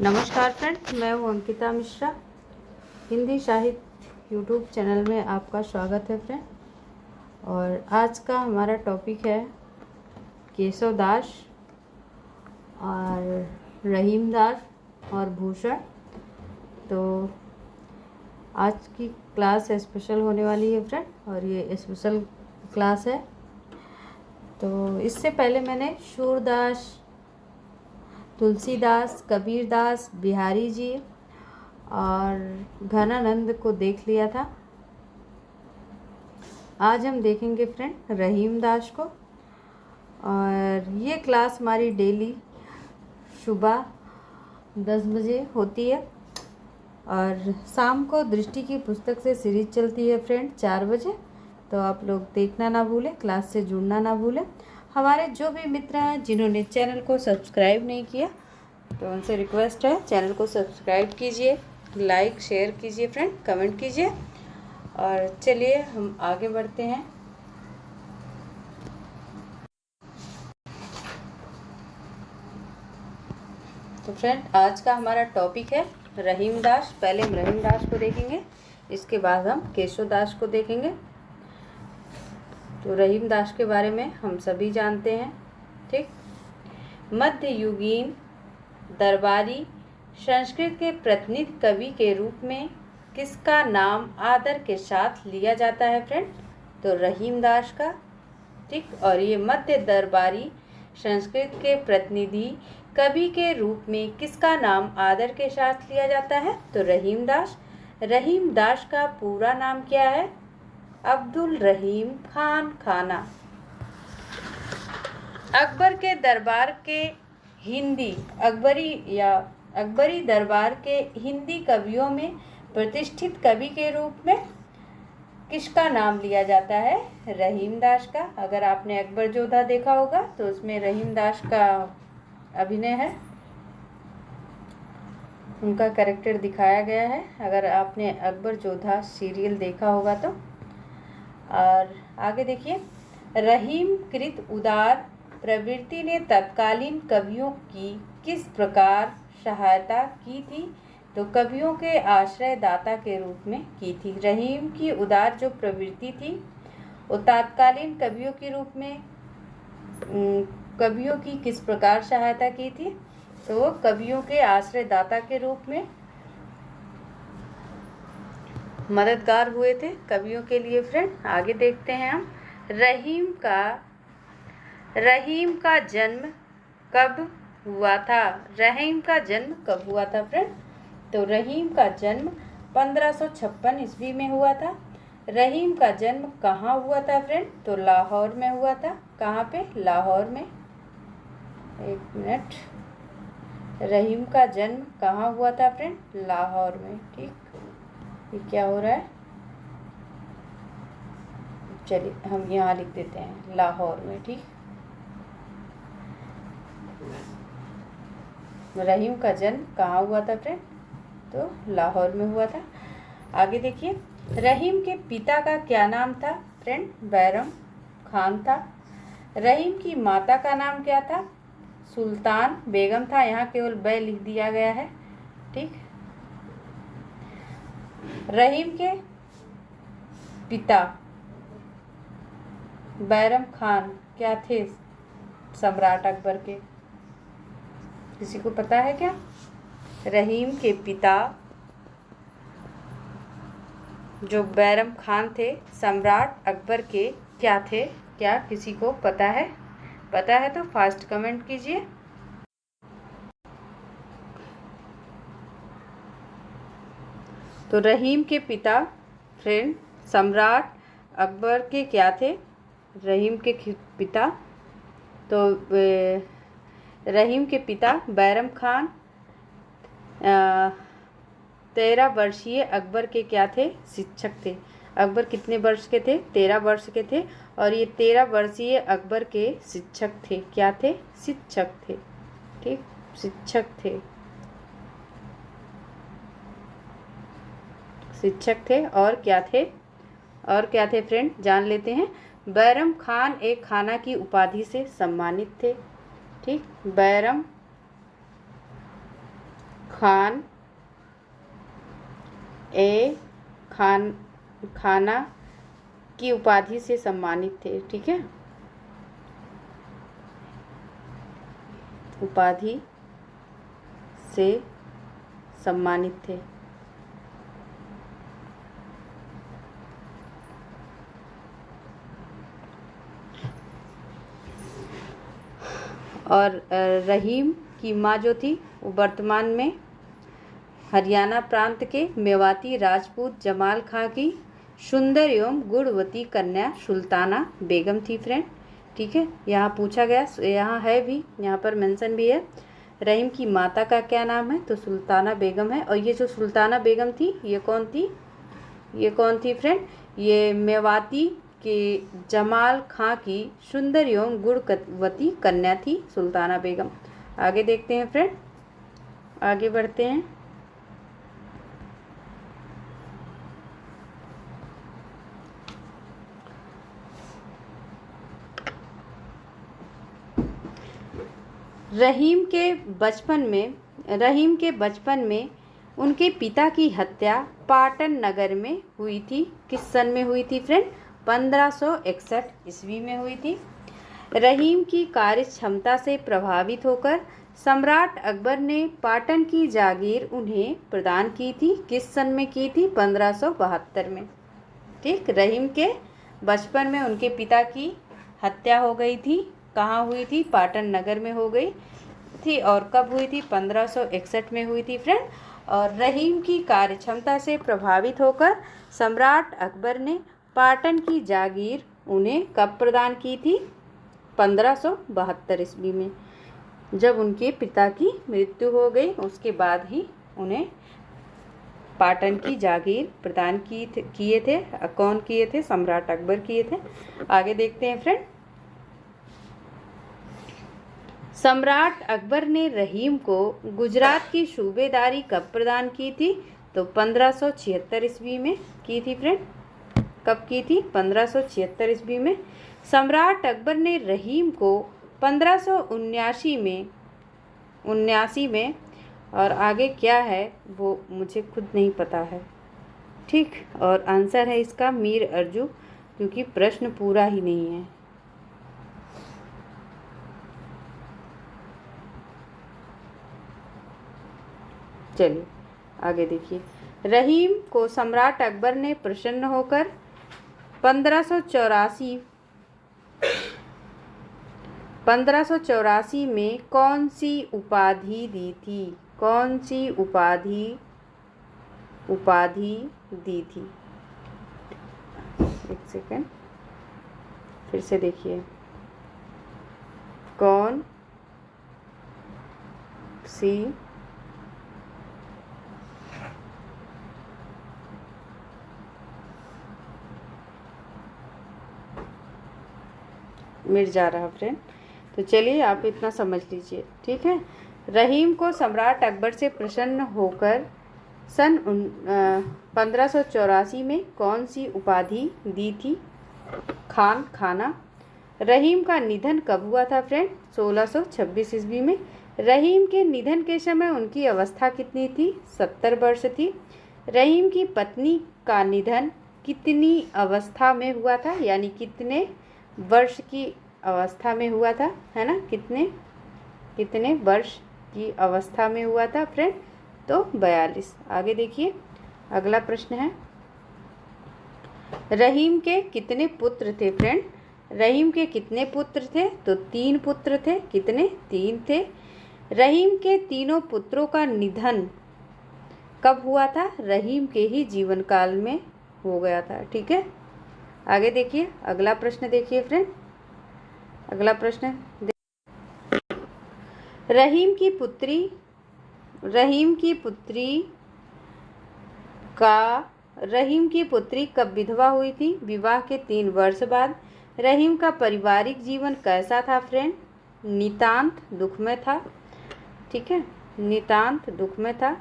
नमस्कार फ्रेंड, मैं हूँ अंकिता मिश्रा। हिंदी साहित्य यूट्यूब चैनल में आपका स्वागत है फ्रेंड। और आज का हमारा टॉपिक है केशव दास और रहीम दास और भूषण। तो आज की क्लास स्पेशल होने वाली है फ्रेंड, और ये स्पेशल क्लास है। तो इससे पहले मैंने सूरदास, तुलसीदास, कबीरदास, बिहारी जी और घनानंद को देख लिया था। आज हम देखेंगे फ्रेंड रहीम दास को। और ये क्लास हमारी डेली सुबह 10 बजे होती है और शाम को दृष्टि की पुस्तक से सीरीज चलती है फ्रेंड 4 बजे। तो आप लोग देखना ना भूलें, क्लास से जुड़ना ना भूलें। हमारे जो भी मित्र हैं जिन्होंने चैनल को सब्सक्राइब नहीं किया, तो उनसे रिक्वेस्ट है चैनल को सब्सक्राइब कीजिए, लाइक शेयर कीजिए फ्रेंड, कमेंट कीजिए। और चलिए हम आगे बढ़ते हैं। तो फ्रेंड आज का हमारा टॉपिक है रहीम दास। पहले हम रहीम दास को देखेंगे, इसके बाद हम केशव दास को देखेंगे। तो रहीम दास के बारे में हम सभी जानते हैं, ठीक। मध्ययुगीन दरबारी संस्कृत के प्रतिनिधि कवि के रूप में किसका नाम आदर के साथ लिया जाता है फ्रेंड? तो रहीम दास का, ठीक। और ये मध्य दरबारी संस्कृत के प्रतिनिधि कवि के रूप में किसका नाम आदर के साथ लिया जाता है? तो रहीम दास। रहीम दास का पूरा नाम क्या है? अब्दुल रहीम खान खाना। अकबर के दरबार के हिंदी अकबरी दरबार के हिंदी कवियों में प्रतिष्ठित कवि के रूप में किसका नाम लिया जाता है? रहीम दास का। अगर आपने अकबर जोधा देखा होगा तो उसमें रहीम दास का अभिनय है, उनका कैरेक्टर दिखाया गया है, अगर आपने अकबर जोधा सीरियल देखा होगा तो। और आगे देखिए, रहीम कृत उदार प्रवृत्ति ने तत्कालीन कवियों की किस प्रकार सहायता की थी? तो कवियों के आश्रयदाता के रूप में की थी। रहीम की उदार जो प्रवृत्ति थी वो तत्कालीन कवियों के रूप में कवियों की किस प्रकार सहायता की थी? तो वो कवियों के आश्रयदाता के रूप में मददगार हुए थे कवियों के लिए फ्रेंड। आगे देखते हैं हम, रहीम का जन्म कब हुआ था? रहीम का जन्म कब हुआ था फ्रेंड? तो रहीम का जन्म 1556 ईस्वी में हुआ था। रहीम का जन्म कहाँ हुआ था फ्रेंड? तो लाहौर में हुआ था। कहाँ पे? लाहौर में। एक मिनट, रहीम का जन्म कहाँ हुआ था फ्रेंड? लाहौर में, ठीक। ये क्या हो रहा है? चलिए हम यहाँ लिख देते हैं लाहौर में, ठीक। रहीम का जन्म कहाँ हुआ था फ्रेंड? तो लाहौर में हुआ था। आगे देखिए, रहीम के पिता का क्या नाम था फ्रेंड? बैरम खान था। रहीम की माता का नाम क्या था? सुल्तान बेगम था। यहाँ केवल बै लिख दिया गया है, ठीक। रहीम के पिता बैरम खान क्या थे? सम्राट अकबर के। किसी को पता है क्या? रहीम के पिता जो बैरम खान थे सम्राट अकबर के क्या थे? क्या किसी को पता है? पता है तो फास्ट कमेंट कीजिए। तो रहीम के पिता फ्रेंड सम्राट अकबर के क्या थे? रहीम के पिता, तो रहीम के पिता बैरम खान 13 वर्षीय अकबर के क्या थे? शिक्षक थे। अकबर कितने वर्ष के थे? 13 वर्ष के थे। और ये 13 वर्षीय अकबर के शिक्षक थे। क्या थे? शिक्षक थे, ठीक, शिक्षक थे, शिक्षक थे। और क्या थे? और क्या थे फ्रेंड? जान लेते हैं। बैरम खान एक खाना की उपाधि से सम्मानित थे, ठीक। बैरम खान ए खान खाना की उपाधि से सम्मानित थे। ठीक है, उपाधि से सम्मानित थे। और रहीम की माँ जो थी वो वर्तमान में हरियाणा प्रांत के मेवाती राजपूत जमाल खां की सुंदर एवं गुणवती कन्या सुल्ताना बेगम थी फ्रेंड। ठीक है, यहाँ पूछा गया, यहाँ है भी, यहाँ पर मेंशन भी है। रहीम की माता का क्या नाम है? तो सुल्ताना बेगम है। और ये जो सुल्ताना बेगम थी ये कौन थी? ये कौन थी फ्रेंड? ये मेवाती के जमाल खां की सुंदर एवं गुणवती कन्या थी सुल्ताना बेगम। आगे देखते हैं फ्रेंड, आगे बढ़ते हैं। रहीम के बचपन में उनके पिता की हत्या पाटन नगर में हुई थी। किस सन में हुई थी फ्रेंड? 1561 ईस्वी में हुई थी। रहीम की कार्य क्षमता से प्रभावित होकर सम्राट अकबर ने पाटन की जागीर उन्हें प्रदान की थी। किस सन में की थी? 1572 में। ठीक, रहीम के बचपन में उनके पिता की हत्या हो गई थी। कहाँ हुई थी? पाटन नगर में हो गई थी। और कब हुई थी? 1561 में हुई थी फ्रेंड। और रहीम की कार्य क्षमता से प्रभावित होकर सम्राट अकबर ने पाटन की जागीर उन्हें कब प्रदान की थी? 1572 ईस्वी में, जब उनके पिता की मृत्यु हो गई उसके बाद ही उन्हें पाटन की जागीर प्रदान किए थे। कौन किए थे? सम्राट अकबर किए थे। आगे देखते हैं फ्रेंड। सम्राट अकबर ने रहीम को गुजरात की सूबेदारी कब प्रदान की थी? तो 1576 ईस्वी में की थी फ्रेंड। कब की थी? 1576 ईस्वी में। सम्राट अकबर ने रहीम को 1579 में और आगे क्या है वो मुझे खुद नहीं पता है। ठीक, और आंसर है इसका मीर अर्जू, क्योंकि प्रश्न पूरा ही नहीं है। चलिए आगे देखिए। रहीम को सम्राट अकबर ने प्रसन्न होकर 1584 में कौन सी उपाधि दी थी? कौन सी उपाधि दी थी? एक सेकेंड, फिर से देखिए। कौन सी मिट जा रहा फ्रेंड, तो चलिए आप इतना समझ लीजिए। ठीक है, रहीम को सम्राट अकबर से प्रसन्न होकर सन 1584 में कौन सी उपाधि दी थी? खाना। रहीम का निधन कब हुआ था फ्रेंड? 1626 ईस्वी में। रहीम के निधन के समय उनकी अवस्था कितनी थी? 70 वर्ष थी। रहीम की पत्नी का निधन कितनी अवस्था में हुआ था, यानी कितने वर्ष की अवस्था में हुआ था, है ना? कितने वर्ष की अवस्था में हुआ था फ्रेंड? तो 42। आगे देखिए, अगला प्रश्न है, रहीम के कितने पुत्र थे फ्रेंड? रहीम के कितने पुत्र थे? तो 3 पुत्र थे। कितने? 3 थे। रहीम के तीनों पुत्रों का निधन कब हुआ था? रहीम के ही जीवन काल में हो गया था। ठीक है, आगे देखिए, अगला प्रश्न देखिए फ्रेंड। अगला प्रश्न, रहीम की पुत्री कब विधवा हुई थी? विवाह के 3 वर्ष बाद। रहीम का पारिवारिक जीवन कैसा था फ्रेंड? नितांत दुख में था। ठीक है, नितांत दुख में था।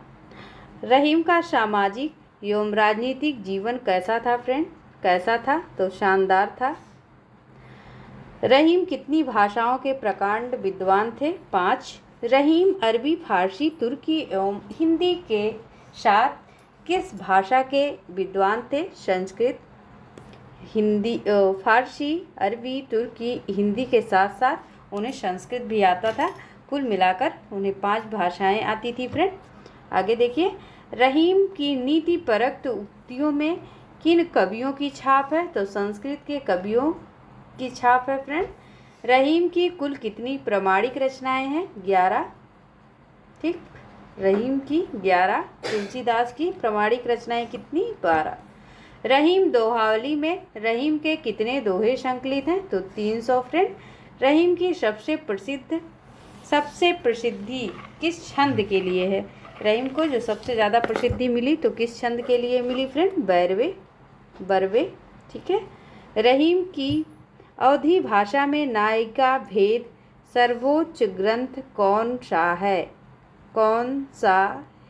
रहीम का सामाजिक एवं राजनीतिक जीवन कैसा था फ्रेंड? कैसा था? तो शानदार था। रहीम कितनी भाषाओं के प्रकांड विद्वान थे? 5। रहीम अरबी, फारसी, तुर्की एवं हिंदी के साथ किस भाषा के विद्वान थे? संस्कृत, हिंदी, फारसी, अरबी, तुर्की, हिंदी के साथ साथ उन्हें संस्कृत भी आता था। कुल मिलाकर उन्हें 5 भाषाएं आती थी फ्रेंड। आगे देखिए, रहीम की नीति परक उक्तियों में किन कवियों की छाप है? तो संस्कृत के कवियों की छाप है फ्रेंड। रहीम की कुल कितनी प्रामाणिक रचनाएं हैं? 11। ठीक, रहीम की 11। तुलसीदास की प्रामाणिक रचनाएं कितनी? 12। रहीम दोहावली में रहीम के कितने दोहे संकलित हैं? तो 300 फ्रेंड। रहीम की सबसे प्रसिद्धि किस छंद के लिए है? रहीम को जो सबसे ज़्यादा प्रसिद्धि मिली तो किस छंद के लिए मिली फ्रेंड? बरवे। ठीक है। रहीम की अवधी भाषा में नायिका भेद सर्वोच्च ग्रंथ कौन सा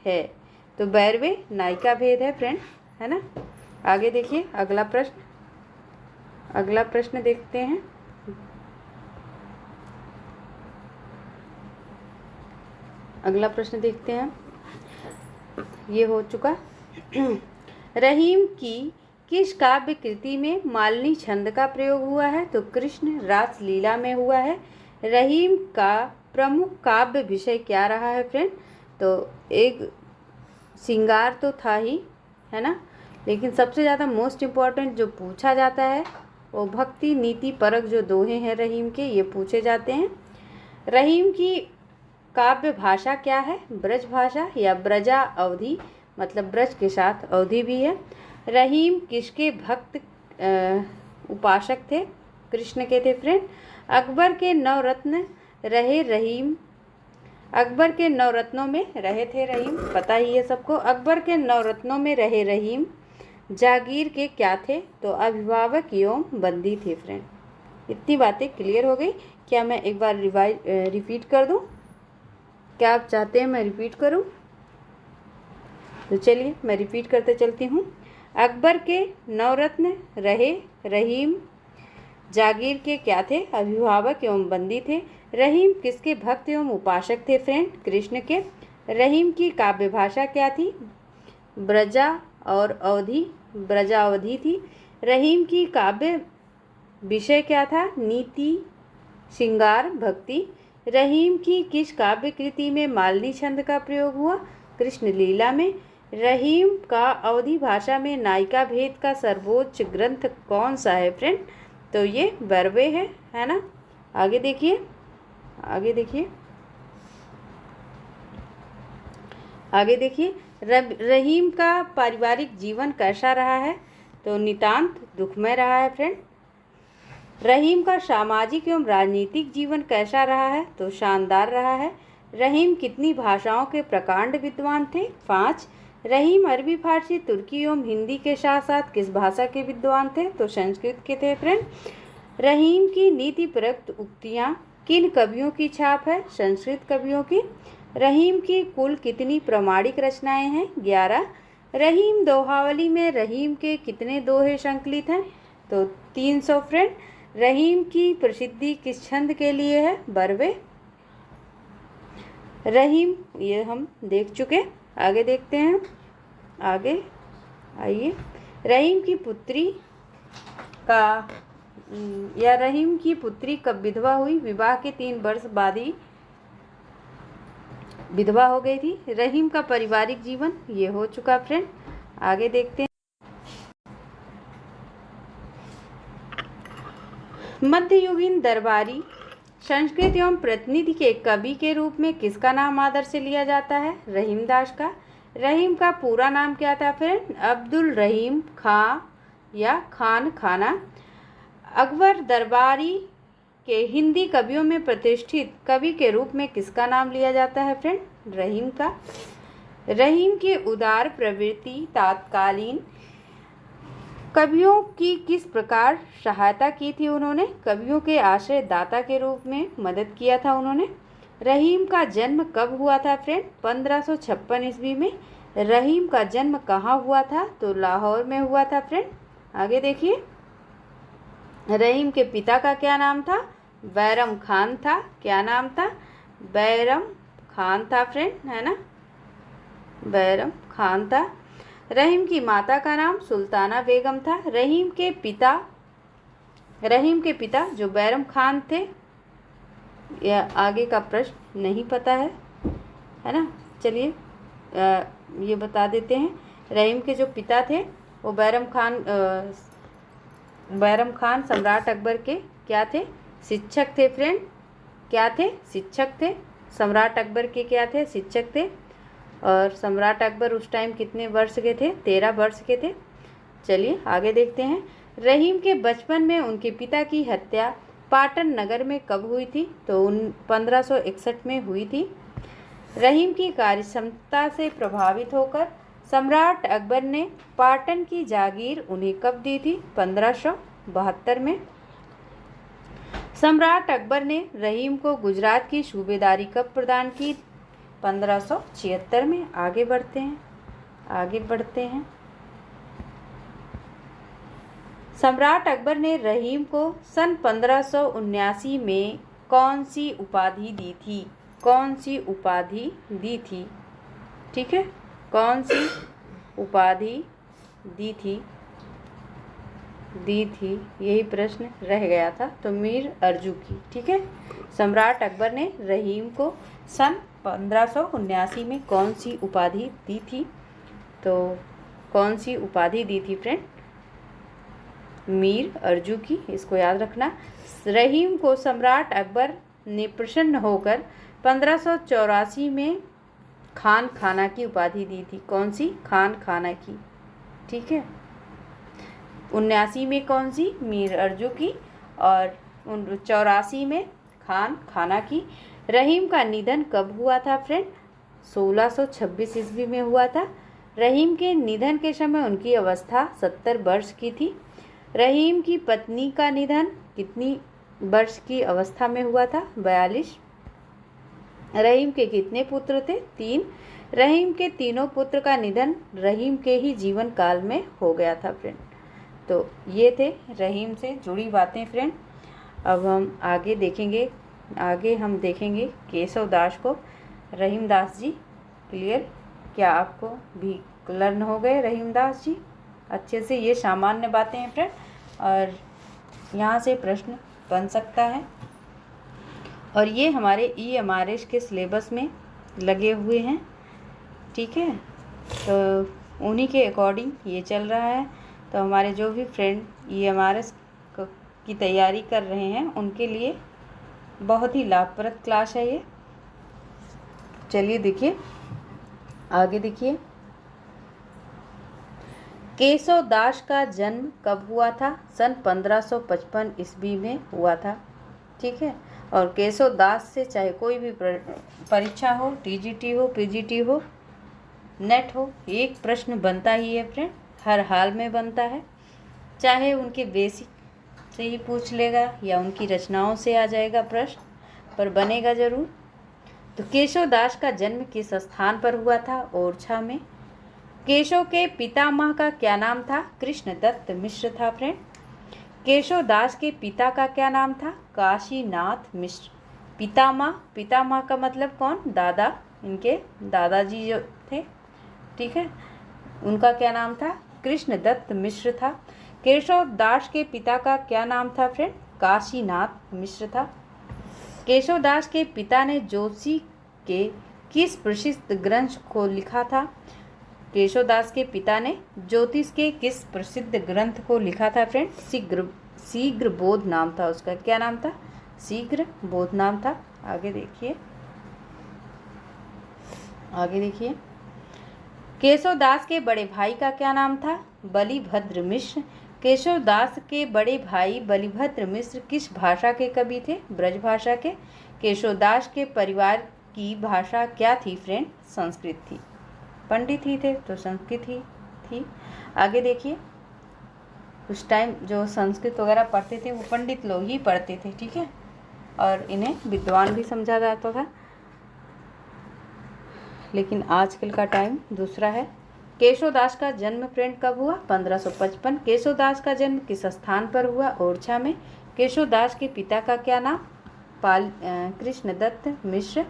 है? तो बैरवे नायिका भेद है फ्रेंड, है ना। आगे देखिए, अगला प्रश्न देखते हैं। अगला प्रश्न देखते हैं, ये हो चुका। रहीम की किस काव्य कृति में मालनी छंद का प्रयोग हुआ है? तो कृष्ण रासलीला में हुआ है। रहीम का प्रमुख काव्य विषय क्या रहा है फ्रेंड? तो एक श्रृंगार तो था ही, है ना, लेकिन सबसे ज़्यादा मोस्ट इम्पॉर्टेंट जो पूछा जाता है वो भक्ति नीति परक जो दोहे हैं रहीम के, ये पूछे जाते हैं। रहीम की काव्य भाषा क्या है? ब्रज भाषा या ब्रजा अवधि, मतलब ब्रज के साथ अवधि भी है। रहीम किसके भक्त उपासक थे? कृष्ण के थे फ्रेंड। अकबर के नवरत्न रहे रहीम, अकबर के नवरत्नों में रहे थे रहीम, पता ही है सबको। अकबर के नवरत्नों में रहे रहीम जागीर के क्या थे? तो अभिभावक एवं बंदी थे फ्रेंड। इतनी बातें क्लियर हो गई। क्या मैं एक बार रिपीट कर दूं? क्या आप चाहते हैं मैं रिपीट करूं? तो चलिए मैं रिपीट करते चलती हूं। अकबर के नवरत्न रहे रहीम जागीर के क्या थे? अभिभावक एवं बंदी थे। रहीम किसके भक्त एवं उपासक थे फ्रेंड? कृष्ण के। रहीम की काव्य भाषा क्या थी? ब्रजावधि थी। रहीम की काव्य विषय क्या था? नीति, श्रृंगार, भक्ति। रहीम की किस काव्य कृति में मालनी छंद का प्रयोग हुआ? कृष्ण लीला में। रहीम का अवधी भाषा में नायिका भेद का सर्वोच्च ग्रंथ कौन सा है फ्रेंड? तो ये बरवे है ना। आगे देखिए, रहीम का पारिवारिक जीवन कैसा रहा है? तो नितांत दुखमय रहा है फ्रेंड। रहीम का सामाजिक एवं राजनीतिक जीवन कैसा रहा है? तो शानदार रहा है। रहीम कितनी भाषाओं के प्रकांड विद्वान थे? 5। रहीम अरबी, फारसी, तुर्की एवं हिंदी के साथ साथ किस भाषा के विद्वान थे? तो संस्कृत के थे फ्रेंड। रहीम की नीति परक उक्तियाँ किन कवियों की छाप है? संस्कृत कवियों की। रहीम की कुल कितनी प्रामाणिक रचनाएं हैं? 11। रहीम दोहावली में रहीम के कितने दोहे संकलित हैं? तो 300 फ्रेंड। रहीम की प्रसिद्धि किस छंद के लिए है? बरवे। रहीम ये हम देख चुके। आगे देखते हैं, आगे आइए। रहीम की पुत्री कब विधवा हुई? विवाह के 3 वर्ष बाद ही विधवा हो गई थी। रहीम का पारिवारिक जीवन ये हो चुका फ्रेंड। आगे देखते हैं, मध्ययुगीन दरबारी संस्कृत एवं प्रतिनिधि के कवि के रूप में किसका नाम आदर से लिया जाता है? रहीमदास का। रहीम का पूरा नाम क्या था फ्रेंड? अब्दुल रहीम खां या खान खाना। अकबर दरबारी के हिंदी कवियों में प्रतिष्ठित कवि के रूप में किसका नाम लिया जाता है फ्रेंड? रहीम का। रहीम की उदार प्रवृत्ति तत्कालीन कवियों की किस प्रकार सहायता की थी उन्होंने? कवियों के आश्रय दाता के रूप में मदद किया था उन्होंने। रहीम का जन्म कब हुआ था फ्रेंड? 1556 ईस्वी में। रहीम का जन्म कहाँ हुआ था? तो लाहौर में हुआ था फ्रेंड। आगे देखिए, रहीम के पिता का क्या नाम था? बैरम खान था। क्या नाम था? बैरम खान था फ्रेंड, है ना, बैरम खान था। रहीम की माता का नाम सुल्ताना बेगम था। रहीम के पिता जो बैरम खान थे, यह आगे का प्रश्न नहीं पता है ना। चलिए ये बता देते हैं। रहीम के जो पिता थे वो बैरम खान सम्राट अकबर के क्या थे? शिक्षक थे फ्रेंड। क्या थे? शिक्षक थे। सम्राट अकबर के क्या थे? शिक्षक थे। और सम्राट अकबर उस टाइम कितने वर्ष के थे? 13 वर्ष के थे। चलिए आगे देखते हैं। रहीम के बचपन में उनके पिता की हत्या पाटन नगर में कब हुई थी? तो 1561 में हुई थी। रहीम की कार्यक्षमता से प्रभावित होकर सम्राट अकबर ने पाटन की जागीर उन्हें कब दी थी? 1572 में। सम्राट अकबर ने रहीम को गुजरात की सूबेदारी कब प्रदान की? 1576 में। आगे बढ़ते हैं। सम्राट अकबर ने रहीम को सन 1579 में कौन सी उपाधि दी थी? ठीक है, कौन सी उपाधि दी थी? यही प्रश्न रह गया था। तो मीर अर्जू की। ठीक है, सम्राट अकबर ने रहीम को सन 1579 में कौन सी उपाधि दी थी? तो कौन सी उपाधि दी थी फ्रेंड? मीर अर्जू की। इसको याद रखना। रहीम को सम्राट अकबर ने प्रसन्न होकर 1584 में खान खाना की उपाधि दी थी। कौन सी? खान खाना की। ठीक है, 79 में कौन सी? मीर अर्जू की। और 84 में खान खाना की। रहीम का निधन कब हुआ था फ्रेंड? 1626 ईस्वी में हुआ था। रहीम के निधन के समय उनकी अवस्था 70 वर्ष की थी। रहीम की पत्नी का निधन कितनी वर्ष की अवस्था में हुआ था? 42। रहीम के कितने पुत्र थे? 3। रहीम के तीनों पुत्र का निधन रहीम के ही जीवन काल में हो गया था फ्रेंड। तो ये थे रहीम से जुड़ी बातें फ्रेंड। अब हम आगे देखेंगे केशव दास को। रहीम दास जी क्लियर? क्या आपको भी लर्न हो गए रहीम दास जी अच्छे से? ये सामान्य बातें हैं फ्रेंड, और यहाँ से प्रश्न बन सकता है। और ये हमारे EMRS के सिलेबस में लगे हुए हैं। ठीक है, तो उन्हीं के अकॉर्डिंग ये चल रहा है। तो हमारे जो भी फ्रेंड EMRS की तैयारी कर रहे हैं उनके लिए बहुत ही लाभप्रद क्लास है ये। चलिए देखिए, आगे देखिए। केशव दास का जन्म कब हुआ था? सन 1555 ईस्वी में हुआ था। ठीक है, और केशव दास से चाहे कोई भी परीक्षा हो, TGT हो, PGT हो, नेट हो, एक प्रश्न बनता ही है फ्रेंड, हर हाल में बनता है। चाहे उनके बेसिक से ही पूछ लेगा या उनकी रचनाओं से आ जाएगा प्रश्न, पर बनेगा जरूर। तो केशव दास का जन्म किस स्थान पर हुआ था? ओरछा में। केशव के पितामह का क्या नाम था? कृष्णदत्त मिश्र था फ्रेंड। केशव दास के पिता का क्या नाम था? काशीनाथ मिश्र। पितामह का मतलब कौन? दादा, इनके दादाजी जो थे। ठीक है, उनका क्या नाम था? कृष्णदत्त मिश्र था। केशव दास के पिता का क्या नाम था फ्रेंड? काशीनाथ मिश्र था। केशव दास के पिता ने जोशी के किस प्रसिद्ध ग्रंथ को लिखा था? केशव दास के पिता ने ज्योतिष के किस प्रसिद्ध ग्रंथ को लिखा था फ्रेंड? शीघ्र बोध नाम था उसका। क्या नाम था? शीघ्र बोध नाम था। आगे देखिए। केशव दास के बड़े भाई का क्या नाम था? बलिभद्र मिश्र। केशव दास के बड़े भाई बलिभद्र मिश्र किस भाषा के कवि थे? ब्रज भाषा के। केशव दास के परिवार की भाषा क्या थी फ्रेंड? संस्कृत थी। पंडित ही थे तो संस्कृत ही थी। आगे देखिए, उस टाइम जो संस्कृत वगैरह पढ़ते थे वो पंडित लोग ही पढ़ते थे। ठीक है, और इन्हें विद्वान भी समझा जाता था, लेकिन आजकल का टाइम दूसरा है। केशव दास का जन्म फ्रेंड कब हुआ? 1555। केशव दास का जन्म किस स्थान पर हुआ? ओरछा में। केशव दास के पिता का क्या नाम? कृष्णदत्त मिश्र।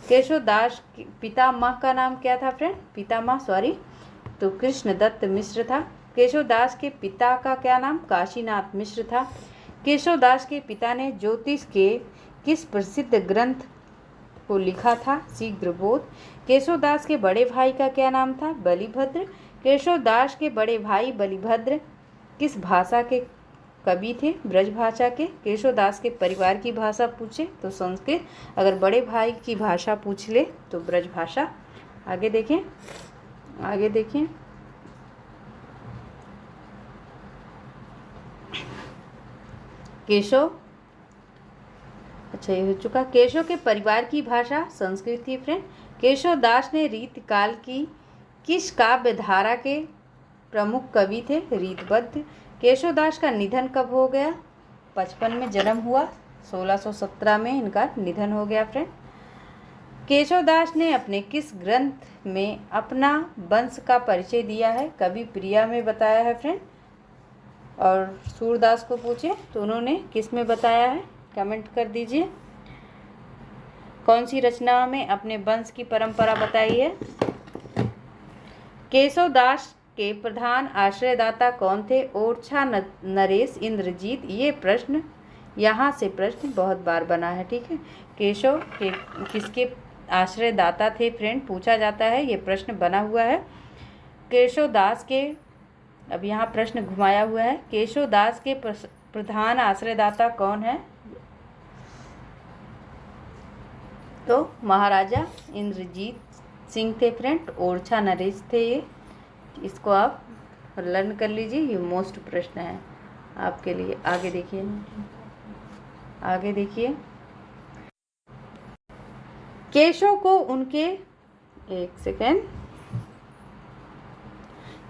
केशवदास पितामह का नाम क्या था फ्रेंड? पितामह तो कृष्णदत्त मिश्र था। केशवदास के पिता का क्या नाम? काशीनाथ मिश्र था। केशवदास के पिता ने ज्योतिष के किस प्रसिद्ध ग्रंथ को लिखा था? शीघ्रबोध। केशवदास के बड़े भाई का क्या नाम था? बलिभद्र। केशवदास के बड़े भाई बलिभद्र किस भाषा के कवि थे? ब्रज भाषा के। केशवदास के परिवार की भाषा पूछे तो संस्कृत, अगर बड़े भाई की भाषा पूछ ले तो ब्रज भाषा। आगे देखें, केशव, अच्छा ये हो चुका। केशव के परिवार की भाषा संस्कृत थी फ्रेंड। केशवदास ने रीतकाल की किस काव्य धारा के प्रमुख कवि थे? रीतबद्ध। केशवदास का निधन कब हो गया? 55 में जन्म हुआ, 1617 में इनका निधन हो गया फ्रेंड। केशवदास ने अपने किस ग्रंथ में अपना वंश का परिचय दिया है? कवि प्रिया में बताया है फ्रेंड। और सूरदास को पूछे तो उन्होंने किस में बताया है? कमेंट कर दीजिए कौन सी रचना में अपने वंश की परंपरा बताई है। केशवदास के प्रधान आश्रयदाता कौन थे? ओरछा, नरेश, इंद्रजीत। ये प्रश्न, यहाँ से प्रश्न बहुत बार बना है, ठीक है। केशव के किसके आश्रयदाता थे फ्रेंड, पूछा जाता है, ये प्रश्न बना हुआ है। केशवदास के, अब यहाँ प्रश्न घुमाया हुआ है, केशवदास के प्रधान आश्रयदाता कौन है? तो महाराजा इंद्रजीत सिंह थे फ्रेंड। ओरछा नरेश थे ये। इसको आप लर्न कर लीजिए, ये मोस्ट प्रश्न है आपके लिए। आगे देखिए, केशव को उनके, एक सेकेंड,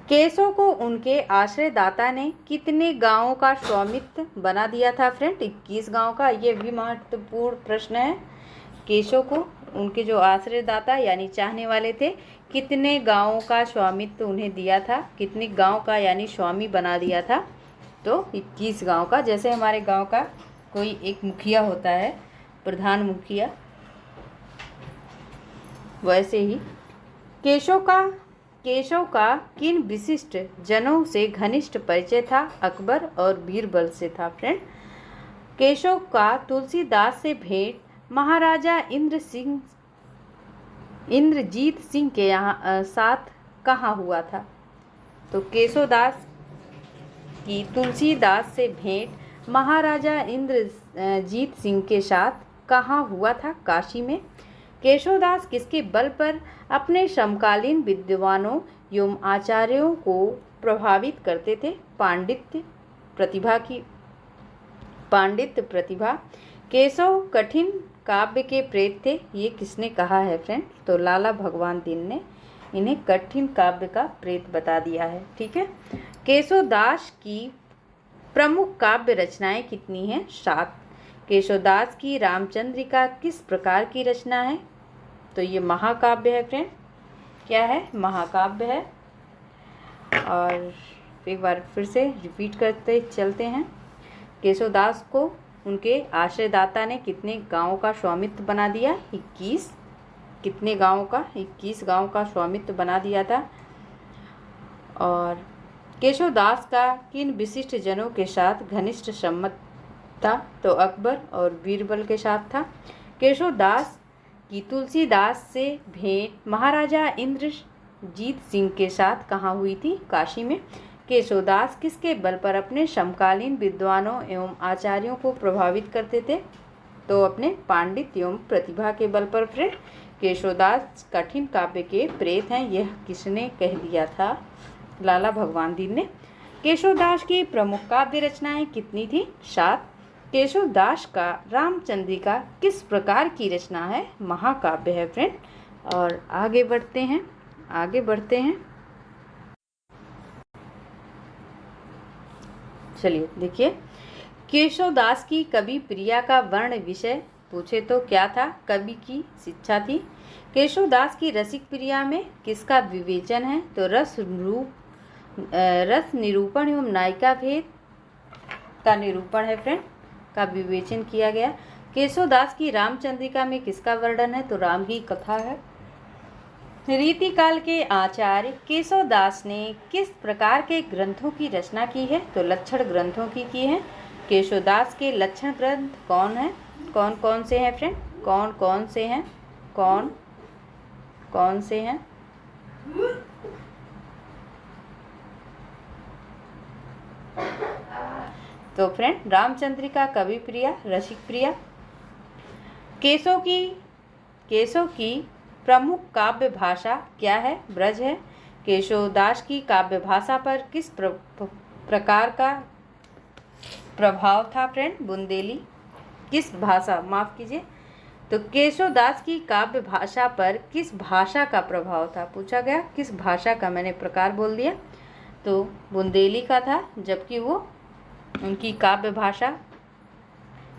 केशव को उनके आश्रयदाता ने कितने गांवों का स्वामित्व बना दिया था फ्रेंड? 21 गांव का। ये भी महत्वपूर्ण प्रश्न है। केशव को उनके जो आश्रयदाता यानी चाहने वाले थे, कितने गांवों का स्वामित्व उन्हें दिया था? कितने गांव का यानी स्वामी बना दिया था? तो 21 गांव का। जैसे हमारे गांव का कोई एक मुखिया होता है, प्रधान मुखिया, वैसे ही केशव का किन विशिष्ट जनों से घनिष्ठ परिचय था? अकबर और बीरबल से था फ्रेंड। केशव का तुलसीदास से भेंट महाराजा इंद्रजीत सिंह के साथ कहाँ हुआ था? तो केशवदास की तुलसीदास से भेंट महाराजा इंद्रजीत सिंह के साथ कहाँ हुआ था? काशी में। केशवदास किसके बल पर अपने समकालीन विद्वानों एवं आचार्यों को प्रभावित करते थे? पांडित्य प्रतिभा। केशव कठिन काव्य के प्रेत थे, ये किसने कहा है फ्रेंड? तो लाला भगवान दीन ने इन्हें कठिन काव्य का प्रेत बता दिया है, ठीक है। केशवदास की प्रमुख काव्य रचनाएं कितनी हैं? 7। केशवदास की रामचंद्रिका किस प्रकार की रचना है? तो ये महाकाव्य है फ्रेंड। क्या है? महाकाव्य है। और एक बार फिर से रिपीट करते चलते हैं। केशवदास को उनके आश्रयदाता ने कितने गांवों का स्वामित्व बना दिया? 21। कितने गांवों का? 21 गांव का स्वामित्व बना दिया था। और केशवदास का किन विशिष्ट जनों के साथ घनिष्ठ संबंध था? तो अकबर और बीरबल के साथ था। केशवदास की तुलसीदास से भेंट महाराजा इंद्रजीत सिंह के साथ कहाँ हुई थी? काशी में। केशवदास किसके बल पर अपने समकालीन विद्वानों एवं आचार्यों को प्रभावित करते थे? तो अपने पांडित्य एवं प्रतिभा के बल पर फ्रेंड। केशवदास कठिन काव्य के प्रेत हैं, यह किसने कह दिया था? लाला भगवान दीन ने। केशवदास की प्रमुख काव्य रचनाएं कितनी थी? 7। केशवदास का रामचंद्रिका किस प्रकार की रचना है? महाकाव्य है फ्रेंड। और आगे बढ़ते हैं। चलिए देखिए, केशवदास की कवि प्रिया का वर्ण विषय पूछे तो क्या था? कवि की शिक्षा थी। केशवदास की रसिक प्रिया में किसका विवेचन है? तो रस निरूपण एवं नायिका भेद का निरूपण है फ्रेंड, का विवेचन किया गया। केशवदास की रामचंद्रिका में किसका वर्णन है? तो राम की कथा है। रीतिकाल के आचार्य केशवदास ने किस प्रकार के ग्रंथों की रचना की है? तो लक्षण ग्रंथों की है। केशवदास के लक्षण ग्रंथ कौन है? कौन कौन से हैं फ्रेंड? कौन कौन से हैं? कौन कौन से हैं? तो फ्रेंड, रामचंद्रिका, कवि प्रिया, रसिक प्रिया। केशव की प्रमुख काव्य भाषा क्या है? ब्रज है। केशवदास की काव्य भाषा पर किस प्रकार का प्रभाव था फ्रेंड? बुंदेली। किस भाषा, माफ कीजिए, तो केशवदास की काव्य भाषा पर किस भाषा का प्रभाव था? पूछा गया किस भाषा का, मैंने प्रकार बोल दिया, तो बुंदेली का था। जबकि वो उनकी काव्य भाषा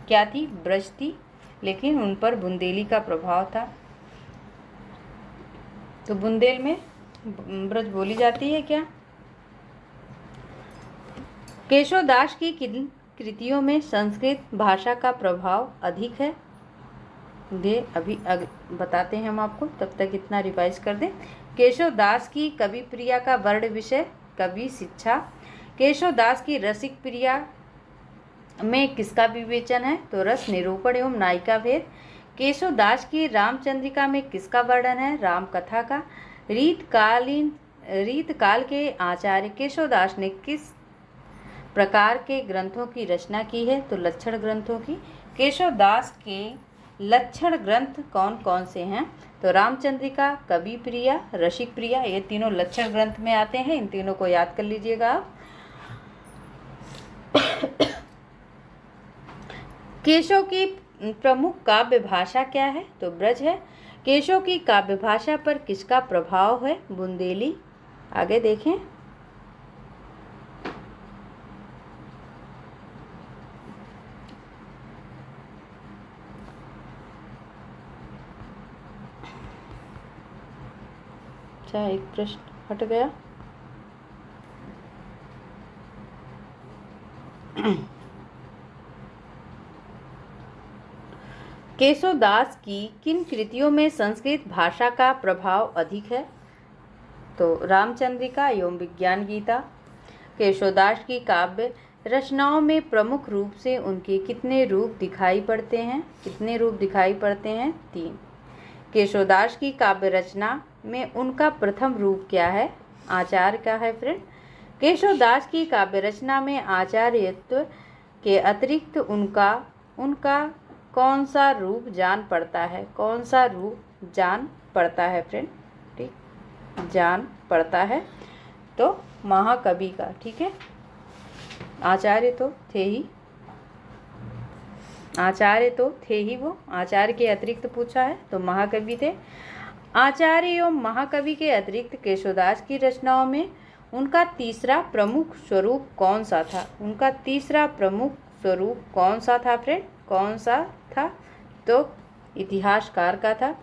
क्या थी? ब्रज थी, लेकिन उन पर बुंदेली का प्रभाव था। तो बुंदेल में ब्रज बोली जाती है क्या? केशवदास की किन कृतियों में संस्कृत भाषा का प्रभाव अधिक है? ये अभी बताते हैं हम आपको, तब तक इतना रिवाइज कर दें। केशवदास की कवि प्रिया का वर्ण विषय कवि शिक्षा। केशवदास की रसिक प्रिया में किसका विवेचन है? तो रस निरूपण एवं नायिका भेद। केशवदास की रामचंद्रिका में किसका वर्णन है? राम कथा का। रीतकाल के आचार्य केशवदास ने किस प्रकार के ग्रंथों की रचना की है? तो लक्षण ग्रंथों की। केशवदास के लक्षण ग्रंथ कौन कौन से हैं? तो रामचंद्रिका, कवि प्रिया, रसिक प्रिया, ये तीनों लक्षण ग्रंथ में आते हैं। इन तीनों को याद कर लीजिएगा आप। केशव की प्रमुख काव्य भाषा क्या है? तो ब्रज है। केशव की काव्य भाषा पर किसका प्रभाव है? बुंदेली। आगे देखें। अच्छा, एक प्रश्न हट गया। केशवदास की किन कृतियों में संस्कृत भाषा का प्रभाव अधिक है? तो रामचंद्रिका एवं विज्ञान गीता। केशवदास की काव्य रचनाओं में प्रमुख रूप से उनके कितने रूप दिखाई पड़ते हैं? कितने रूप दिखाई पड़ते हैं? 3। केशवदास की काव्य रचना में उनका प्रथम रूप क्या है? आचार्य का है फ्रेंड। केशवदास की काव्य रचना में आचार्यत्व के अतिरिक्त उनका कौन सा रूप जान पड़ता है? कौन सा रूप जान पड़ता है फ्रेंड? ठीक, जान पड़ता है तो महाकवि का। ठीक है, आचार्य तो थे ही वो, आचार्य के अतिरिक्त पूछा है तो महाकवि थे। आचार्य एवं महाकवि के अतिरिक्त केशवदास की रचनाओं में उनका तीसरा प्रमुख स्वरूप कौन सा था? उनका तीसरा प्रमुख स्वरूप कौन सा था फ्रेंड? कौन सा था? तो इतिहासकार का था।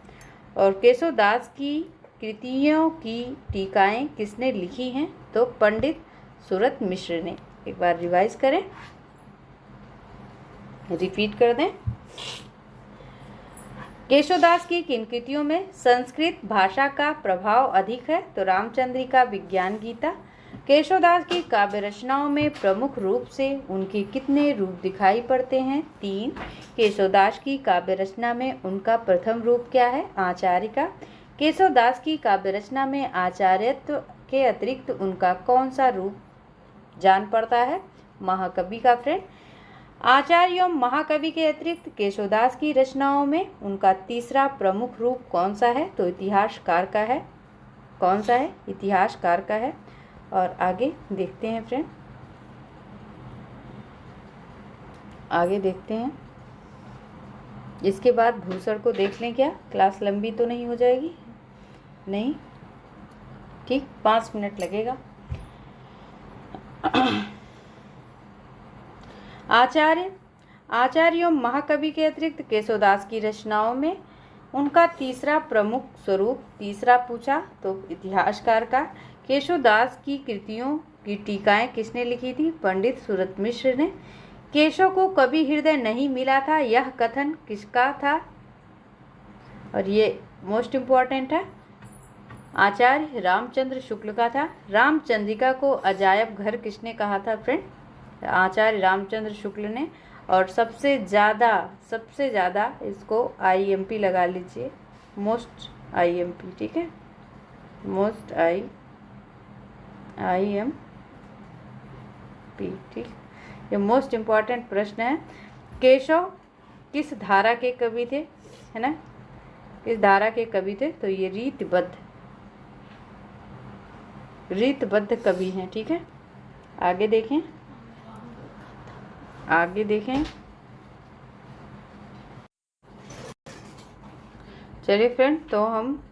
और केशवदास की कृतियों की टीकाएं किसने लिखी हैं? तो पंडित सूरत मिश्र ने। एक बार रिवाइज करें, रिपीट कर दें। केशवदास की किन कृतियों में संस्कृत भाषा का प्रभाव अधिक है? तो रामचंद्रिका, विज्ञान गीता। केशवदास की काव्य रचनाओं में प्रमुख रूप से उनके कितने रूप दिखाई पड़ते हैं? 3। केशवदास की काव्य रचना में उनका प्रथम रूप क्या है? आचार्य का। केशवदास की काव्य रचना में आचार्यत्व के अतिरिक्त उनका कौन सा रूप जान पड़ता है? महाकवि का फ्रेंड। आचार्य एवं महाकवि के अतिरिक्त केशवदास की रचनाओं में उनका तीसरा प्रमुख रूप कौन सा है? तो इतिहासकार का है। कौन सा है? इतिहासकार का है। और आगे देखते हैं फ्रेंड, आगे देखते हैं। इसके बाद भूषण को देख लें क्या? क्लास लंबी तो नहीं हो जाएगी? नहीं, ठीक, 5 मिनट लगेगा। आचार्य एवं महाकवि के अतिरिक्त केशवदास की रचनाओं में उनका तीसरा प्रमुख स्वरूप, तीसरा पूछा तो इतिहासकार का। केशवदास की कृतियों की टीकाएं किसने लिखी थी? पंडित सूरत मिश्र ने। केशव को कभी हृदय नहीं मिला था, यह कथन किसका था? और ये मोस्ट इम्पॉर्टेंट है, आचार्य रामचंद्र शुक्ल का था। रामचंद्रिका को अजायब घर किसने कहा था फ्रेंड? आचार्य रामचंद्र शुक्ल ने। और सबसे ज़्यादा इसको IMP लगा लीजिए, मोस्ट IMP, ठीक है, मोस्ट IMP, ठीक। ये मोस्ट इम्पॉर्टेंट प्रश्न है। केशव किस धारा के कवि थे, है ना, किस धारा के कवि थे? तो ये रीतबद्ध कवि हैं, ठीक है। आगे देखें, चलिए फ्रेंड, तो हम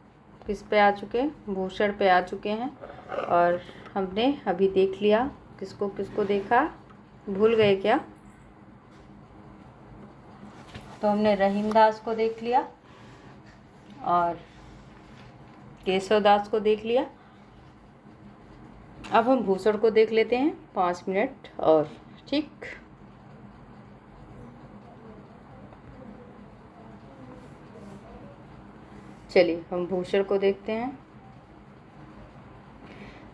किस पे आ चुके हैं? भूषण पे आ चुके हैं। और हमने अभी देख लिया, किसको देखा, भूल गए क्या? तो हमने रहीमदास को देख लिया और केशवदास को देख लिया। अब हम भूषण को देख लेते हैं 5 मिनट और, ठीक। चलिए हम भूषण को देखते हैं।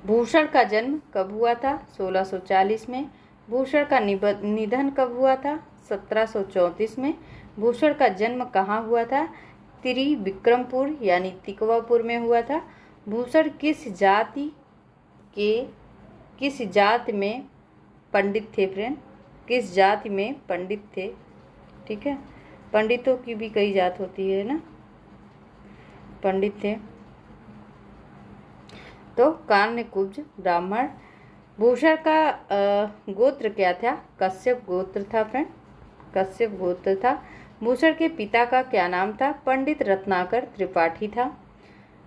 भूषण का जन्म कब हुआ था? 1640 में। भूषण का निधन कब हुआ था? 1734 में। भूषण का जन्म कहाँ हुआ था? त्रिविक्रमपुर यानी तिकवापुर में हुआ था। भूषण किस जाति में पंडित थे फ्रेंड? किस जाति में पंडित थे? ठीक है, पंडितों की भी कई जात होती है ना, पंडित थे। तो कान्यकुब्ज ब्राह्मण। भूषण का गोत्र क्या था? कश्यप गोत्र था फ्रेंड, कश्यप गोत्र था। भूषण के पिता का क्या नाम था? पंडित रत्नाकर त्रिपाठी था।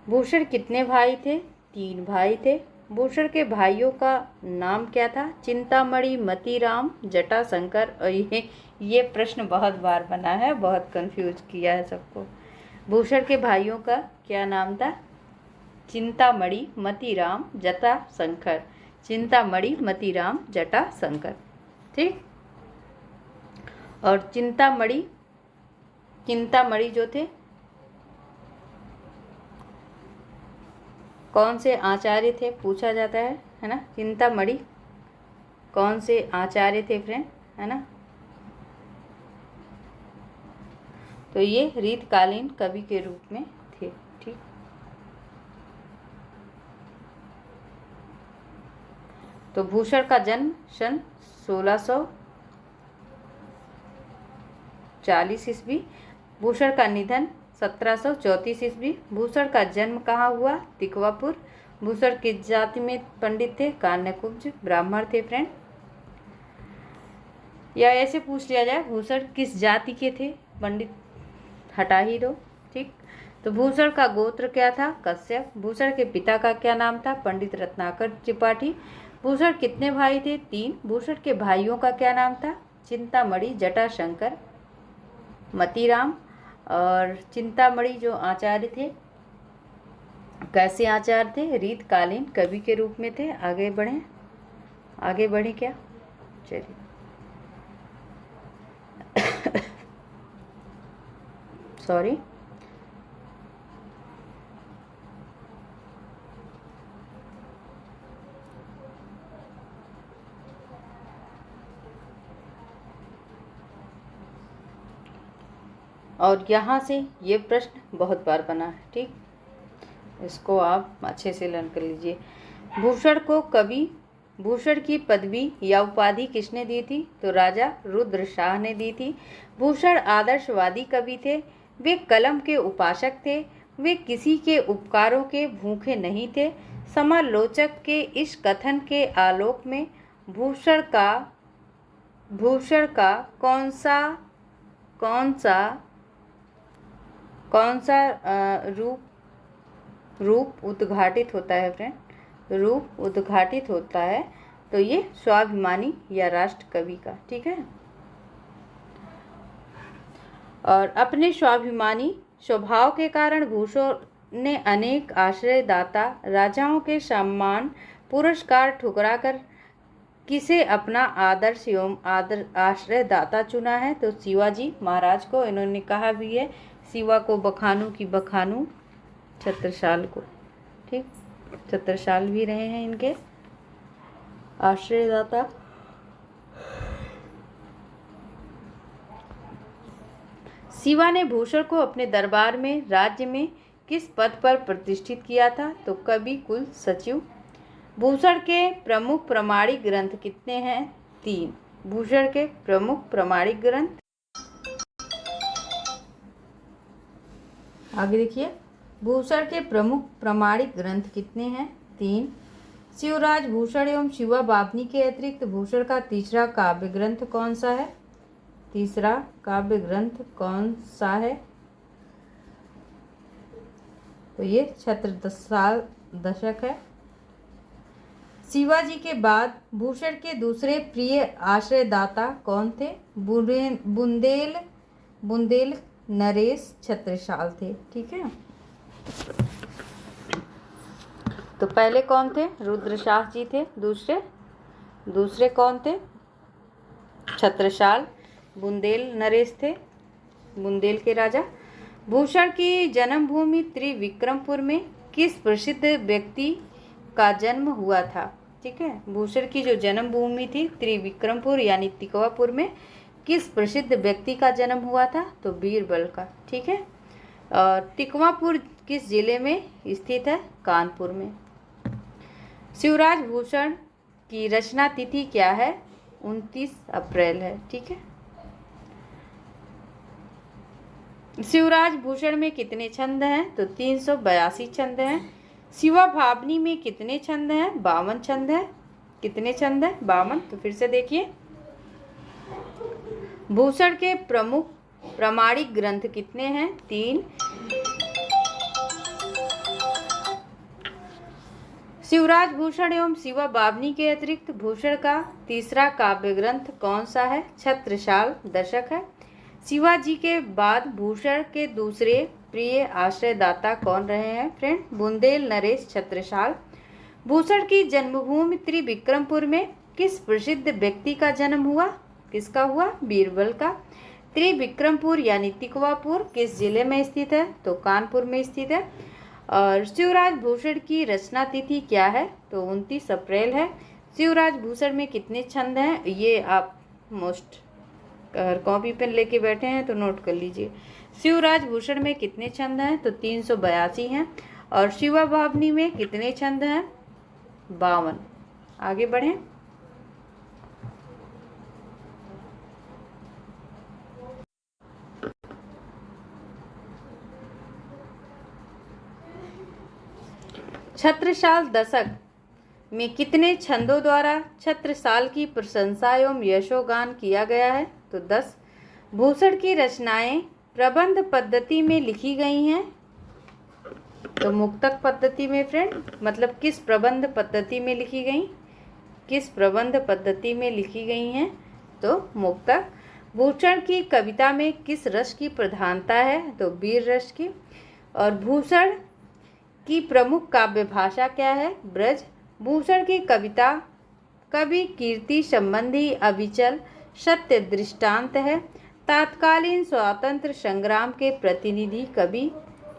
भूषण कितने भाई थे? 3 भाई थे। भूषण के भाइयों का नाम क्या था? चिंतामणि, मतीराम, जटाशंकर। और ये प्रश्न बहुत बार बना है, बहुत कंफ्यूज किया है सबको। भूषण के भाइयों का क्या नाम था? चिंतामणि, मतीराम, जटाशंकर। चिंतामणि, मतीराम, जटाशंकर, ठीक। और चिंतामणि जो थे, कौन से आचार्य थे पूछा जाता है ना। चिंतामणि कौन से आचार्य थे फ्रेंड, है ना। तो ये रीतकालीन कवि के रूप में थे, ठीक। तो भूषण का जन्म सन 1640 ईस्वी। भूषण का निधन 1734 ईस्वी। भूषण का जन्म कहाँ हुआ? तिकवापुर। भूषण किस जाति में पंडित थे? कान्यकुब्ज ब्राह्मण थे फ्रेंड। या ऐसे पूछ लिया जाए, भूषण किस जाति के थे? पंडित हटा ही दो, ठीक। तो भूषण का गोत्र क्या था? कश्यप। भूषण के पिता का क्या नाम था? पंडित रत्नाकर त्रिपाठी। भूषण कितने भाई थे? 3। भूषण के भाइयों का क्या नाम था? चिंतामणि, जटाशंकर, मतीराम। और चिंतामणि जो आचार्य थे, कैसे आचार्य थे? रीतकालीन कवि के रूप में थे। आगे बढ़ें क्या? चलिए सॉरी। और यहाँ से ये प्रश्न बहुत बार बना है, ठीक। इसको आप अच्छे से लर्न कर लीजिए। भूषण की पदवी या उपाधि किसने दी थी? तो राजा रुद्र शाह ने दी थी। भूषण आदर्शवादी कवि थे। वे कलम के उपासक थे। वे किसी के उपकारों के भूखे नहीं थे। समालोचक के इस कथन के आलोक में भूषण का कौन सा रूप उद्घाटित होता है फ्रेंड? रूप उद्घाटित होता है तो ये स्वाभिमानी या राष्ट्र कवि का, ठीक है। और अपने स्वाभिमानी स्वभाव के कारण भूषण ने अनेक आश्रयदाता राजाओं के सम्मान पुरस्कार किसे अपना आदर्श एवं आश्रयदाता चुना है? तो शिवाजी महाराज को। इन्होंने कहा भी है, शिवा को बखानू की बखानू छत्रसाल को। ठीक, छत्रसाल भी रहे हैं इनके आश्रयदाता। शिवा ने भूषण को अपने दरबार में राज्य में किस पद पर प्रतिष्ठित किया था? तो कवि कुल सचिव। भूषण के प्रमुख प्रामाणिक ग्रंथ कितने हैं? 3। भूषण के प्रमुख प्रामाणिक ग्रंथ, आगे देखिए, भूषण के प्रमुख प्रामाणिक ग्रंथ कितने हैं? 3। शिवराज भूषण एवं शिवा बावनी के अतिरिक्त भूषण का तीसरा काव्य ग्रंथ कौन सा है? तीसरा काव्य ग्रंथ कौन सा है? तो ये छत्रसाल दशक है। शिवाजी के बाद भूषण के दूसरे प्रिय आश्रयदाता कौन थे? बुंदेल नरेश छत्रसाल थे। ठीक है, तो पहले कौन थे? रुद्रशाह जी थे। दूसरे कौन थे? छत्रसाल। बुंदेल नरेश थे, बुंदेल के राजा। भूषण की जन्मभूमि त्रिविक्रमपुर में किस प्रसिद्ध व्यक्ति का जन्म हुआ था? ठीक है, भूषण की जो जन्मभूमि थी त्रिविक्रमपुर यानी तिकवापुर में किस प्रसिद्ध व्यक्ति का जन्म हुआ था? तो बीरबल का। ठीक है, और तिकवापुर किस जिले में स्थित है? कानपुर में। शिवराज भूषण की रचना तिथि क्या है? 29 अप्रैल है। ठीक है, शिवराज भूषण में कितने छंद हैं? तो 382 छंद हैं। शिवा भावनी में कितने छंद हैं? 52 छंद हैं। कितने छंद हैं? 52। तो फिर से देखिए, भूषण के प्रमुख प्रामाणिक ग्रंथ कितने हैं? 3। शिवराज भूषण एवं शिवा बावनी के अतिरिक्त भूषण का तीसरा काव्य ग्रंथ कौन सा है? छत्रसाल दशक है। शिवाजी के बाद भूषण के दूसरे प्रिय आश्रयदाता कौन रहे हैं फ्रेंड? बुंदेल नरेश छत्रसाल। भूषण की जन्मभूमि त्रिविक्रमपुर में किस प्रसिद्ध व्यक्ति का जन्म हुआ? किसका हुआ? बीरबल का। त्रिविक्रमपुर यानी तिकवापुर किस जिले में स्थित है? तो कानपुर में स्थित है। और शिवराज भूषण की रचना तिथि क्या है? तो 29 अप्रैल है। शिवराज भूषण में कितने छंद हैं? ये आप मोस्ट अगर कॉपी पेन लेके बैठे हैं तो नोट कर लीजिए। शिवराज भूषण में कितने छंद हैं? तो 382 हैं। और शिवा भावनी में कितने छंद हैं? 52। आगे बढ़ें। छत्रसाल दशक में कितने छंदों द्वारा छत्रसाल की प्रशंसा एवं यशोगान किया गया है? तो 10। भूषण की रचनाएं प्रबंध पद्धति में लिखी गई हैं? तो मुक्तक पद्धति में फ्रेंड। मतलब किस प्रबंध पद्धति में लिखी गई? किस प्रबंध पद्धति में लिखी गई हैं? तो मुक्तक। भूषण की कविता में किस रस की प्रधानता है? तो वीर रस की। और भूषण की प्रमुख काव्य भाषा क्या है? ब्रज। भूषण की कविता कवि कीर्ति संबंधी अविचल सत्य दृष्टांत है। तत्कालीन स्वतंत्र संग्राम के प्रतिनिधि कवि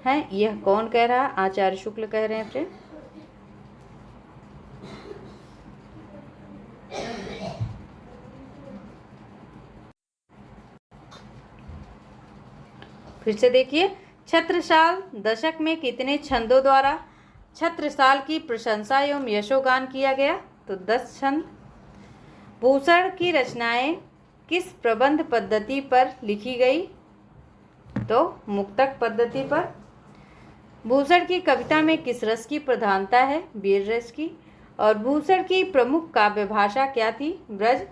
हैं। यह कौन कह रहा है? आचार्य शुक्ल कह रहे हैं फ्रेंड। फिर से देखिए, छत्रसाल दशक में कितने छंदों द्वारा छत्रसाल की प्रशंसा एवं यशोगान किया गया? तो 10 छंद। भूषण की रचनाएं किस प्रबंध पद्धति पर लिखी गई? तो मुक्तक पद्धति पर। भूषण की कविता में किस रस की प्रधानता है? वीर रस की। और भूषण की प्रमुख काव्य भाषा क्या थी? ब्रज।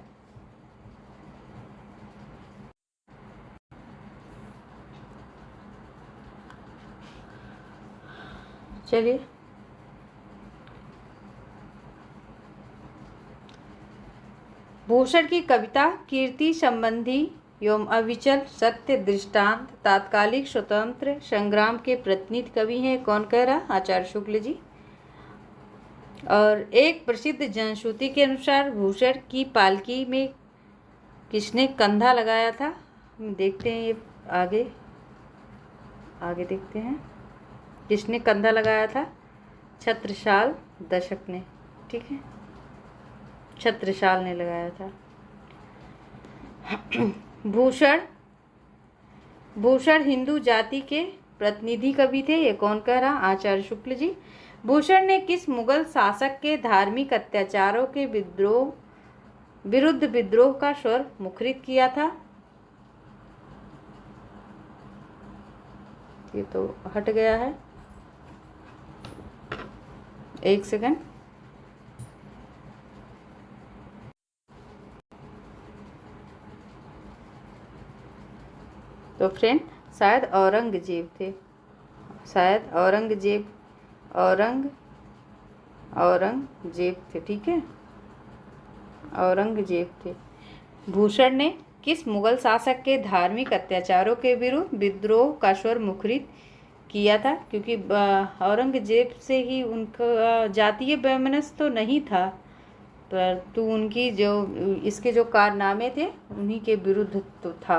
चलिए, भूषण की कविता कीर्ति संबंधी एवं अविचल सत्य दृष्टांत तात्कालिक स्वतंत्र संग्राम के प्रतिनिधि कवि हैं। कौन कह रहा? आचार्य शुक्ल जी। और एक प्रसिद्ध जनश्रुति के अनुसार भूषण की पालकी में किसने कंधा लगाया था? हम देखते हैं ये आगे आगे देखते हैं। किसने कंधा लगाया था? छत्रसाल दशक ने। ठीक है, छत्रसाल ने लगाया था। भूषण हिंदू जाति के प्रतिनिधि कवि थे। ये कौन कह रहा? आचार्य शुक्ल जी। भूषण ने किस मुगल शासक के धार्मिक अत्याचारों के विरुद्ध विद्रोह का स्वर मुखरित किया था? ये तो हट गया है, एक सेकंड। तो फ्रेंड शायद औरंगजेब थे, शायद औरंगजेब थे। ठीक है, औरंगजेब थे। भूषण ने किस मुगल शासक के धार्मिक अत्याचारों के विरुद्ध विद्रोह का स्वर मुखरित किया था? क्योंकि औरंगजेब से ही उनका जातीय वैमनस्य तो नहीं था, परंतु उनकी जो इसके जो कारनामे थे उन्हीं के विरुद्ध तो था।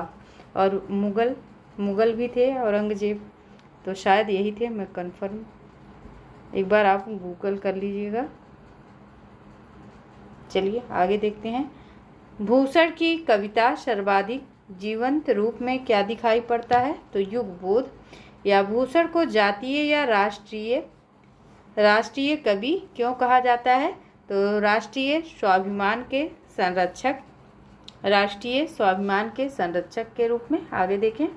और मुगल भी थे औरंगजेब, तो शायद यही थे। मैं कंफर्म, एक बार आप गूगल कर लीजिएगा। चलिए आगे देखते हैं। भूषण की कविता सर्वाधिक जीवंत रूप में क्या दिखाई पड़ता है? तो युगबोध। या भूषण को जातीय या राष्ट्रीय कवि क्यों कहा जाता है? तो राष्ट्रीय स्वाभिमान के संरक्षक के रूप में। आगे देखें।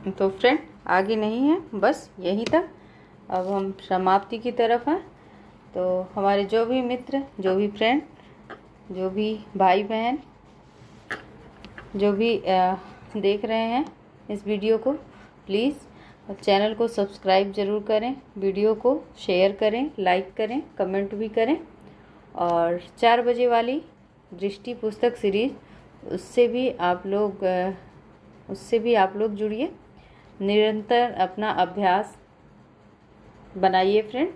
तो फ्रेंड आगे नहीं है, बस यहीं तक। अब हम समाप्ति की तरफ हैं। तो हमारे जो भी मित्र, जो भी फ्रेंड, जो भी भाई बहन, जो भी देख रहे हैं इस वीडियो को, प्लीज़ चैनल को सब्सक्राइब ज़रूर करें, वीडियो को शेयर करें, लाइक करें, कमेंट भी करें। और 4 बजे वाली दृष्टि पुस्तक सीरीज़, उससे भी आप लोग जुड़िए। निरंतर अपना अभ्यास बनाइए फ्रेंड।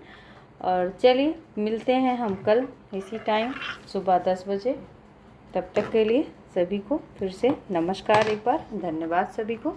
और चलिए मिलते हैं हम कल इसी टाइम सुबह 10 बजे। तब तक के लिए सभी को फिर से नमस्कार, एक बार धन्यवाद सभी को।